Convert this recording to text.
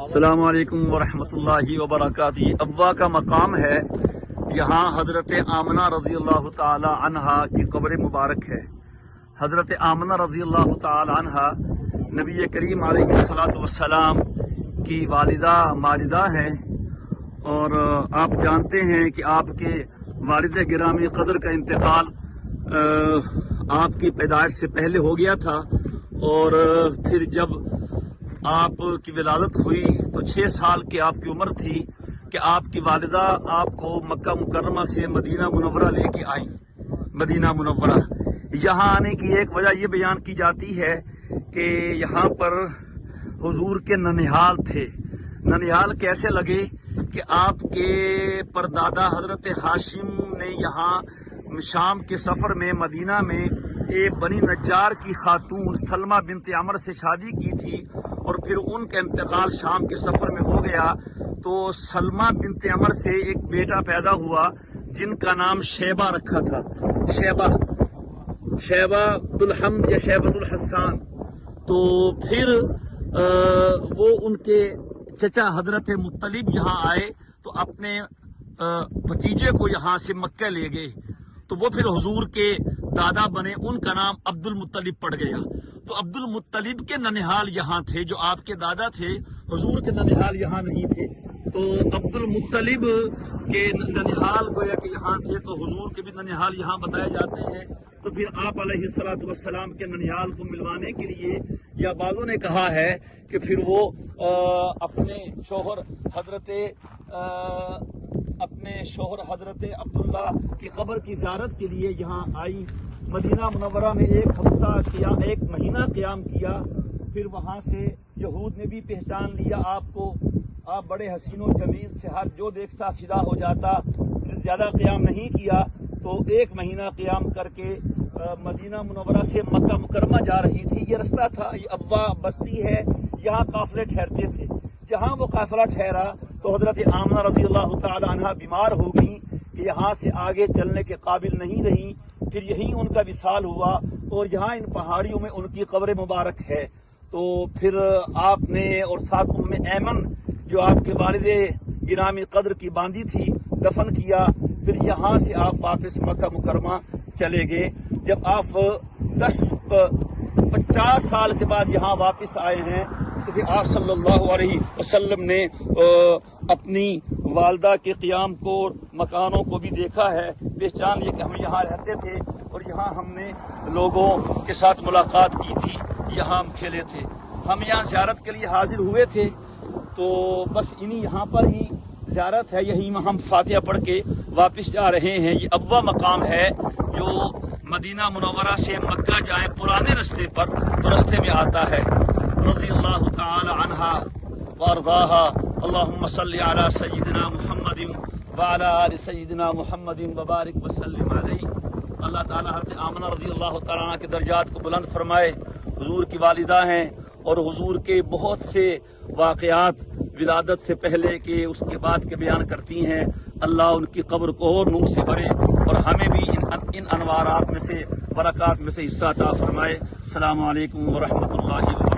السلام علیکم ورحمۃ اللہ وبرکاتہ۔ یہ ابوا کا مقام ہے، یہاں حضرت آمنہ رضی اللہ تعالی عنہا کی قبر مبارک ہے۔ حضرت آمنہ رضی اللہ تعالی عنہا نبی کریم علیہ الصلاۃ والسلام کی والدہ ماجدہ ہیں، اور آپ جانتے ہیں کہ آپ کے والد گرامی قدر کا انتقال آپ کی پیدائش سے پہلے ہو گیا تھا، اور پھر جب آپ کی ولادت ہوئی تو 6 سال کی آپ کی عمر تھی کہ آپ کی والدہ آپ کو مکہ مکرمہ سے مدینہ منورہ لے کے آئیں۔ مدینہ منورہ یہاں آنے کی ایک وجہ یہ بیان کی جاتی ہے کہ یہاں پر حضور کے ننھیال تھے۔ ننھیال کیسے لگے کہ آپ کے پردادا حضرت ہاشم نے یہاں شام کے سفر میں مدینہ میں ایک بنی نجار کی خاتون سلمہ بنت عمر سے شادی کی تھی، اور پھر ان کا انتقال شام کے سفر میں ہو گیا، تو سلمہ بنت عمر سے ایک بیٹا پیدا ہوا جن کا نام شیبہ رکھا تھا۔ شیبہ الحمد یا شیبۃ الحسان۔ تو پھر وہ ان کے چچا حضرت مطلب یہاں آئے تو اپنے بھتیجے کو یہاں سے مکہ لے گئے، تو وہ پھر حضور کے دادا بنے، ان کا نام عبد المطلب پڑ گیا۔ تو عبد المطلب کے ننھیال یہاں تھے، جو آپ کے دادا تھے، حضور کے ننھیال یہاں نہیں تھے۔ تو عبد المطلب کے ننھیال گویا کہ یہاں تھے، تو حضور کے بھی ننھیال یہاں بتائے جاتے ہیں۔ تو پھر آپ علیہ الصلوۃ والسلام کے ننھیال کو ملوانے کے لیے، یا بعضوں نے کہا ہے کہ پھر وہ اپنے شوہر حضرت عبداللہ کی قبر کی زیارت کے لیے یہاں آئی۔ مدینہ منورہ میں ایک مہینہ قیام کیا، پھر وہاں سے یہود نے بھی پہچان لیا آپ کو، آپ بڑے حسین و جمیل سے ہر جو دیکھتا فدا ہو جاتا۔ زیادہ قیام نہیں کیا، تو 1 مہینہ قیام کر کے مدینہ منورہ سے مکہ مکرمہ جا رہی تھی۔ یہ رستہ تھا، یہ ابوا بستی ہے، یہاں قافلے ٹھہرتے تھے۔ جہاں وہ قافلہ ٹھہرا تو حضرت آمنہ رضی اللہ تعالی عنہا بیمار ہو گئیں کہ یہاں سے آگے چلنے کے قابل نہیں رہیں۔ پھر یہیں ان کا وصال ہوا، اور یہاں ان پہاڑیوں میں ان کی قبر مبارک ہے۔ تو پھر آپ نے اور ساتھ ام ایمن جو آپ کے والد گرامی قدر کی باندی تھی دفن کیا۔ پھر یہاں سے آپ واپس مکہ مکرمہ چلے گئے۔ جب آپ 50 سال کے بعد یہاں واپس آئے ہیں، تو پھر آپ صلی اللہ علیہ وسلم نے اپنی والدہ کے قیام کو، مکانوں کو بھی دیکھا ہے، پہچان لیا کہ ہم یہاں رہتے تھے، اور یہاں ہم نے لوگوں کے ساتھ ملاقات کی تھی، یہاں ہم کھیلے تھے، ہم یہاں زیارت کے لیے حاضر ہوئے تھے۔ تو بس یہاں پر ہی زیارت ہے، یہیں ہم فاتحہ پڑھ کے واپس جا رہے ہیں۔ یہ ابوا مقام ہے جو مدینہ منورہ سے مکہ جائیں پرانے رستے پر، تو رستے میں آتا ہے۔ رضی اللہ تعالی عنہا وارضاہا، اللہم صلی علی سیدنا محمد وعلی آل سیدنا محمد وبارک وسلم علیہ۔ اللہ تعالیٰ حضرت آمنہ رضی اللہ تعالیٰ عنہ کے درجات کو بلند فرمائے۔ حضور کی والدہ ہیں، اور حضور کے بہت سے واقعات ولادت سے پہلے کے، اس کے بعد کے بیان کرتی ہیں۔ اللہ ان کی قبر کو اور نور سے بھرے، اور ہمیں بھی ان انوارات میں سے، برکات میں سے حصہ عطا فرمائے۔ السلام علیکم ورحمۃ اللہ وبرکاتہ۔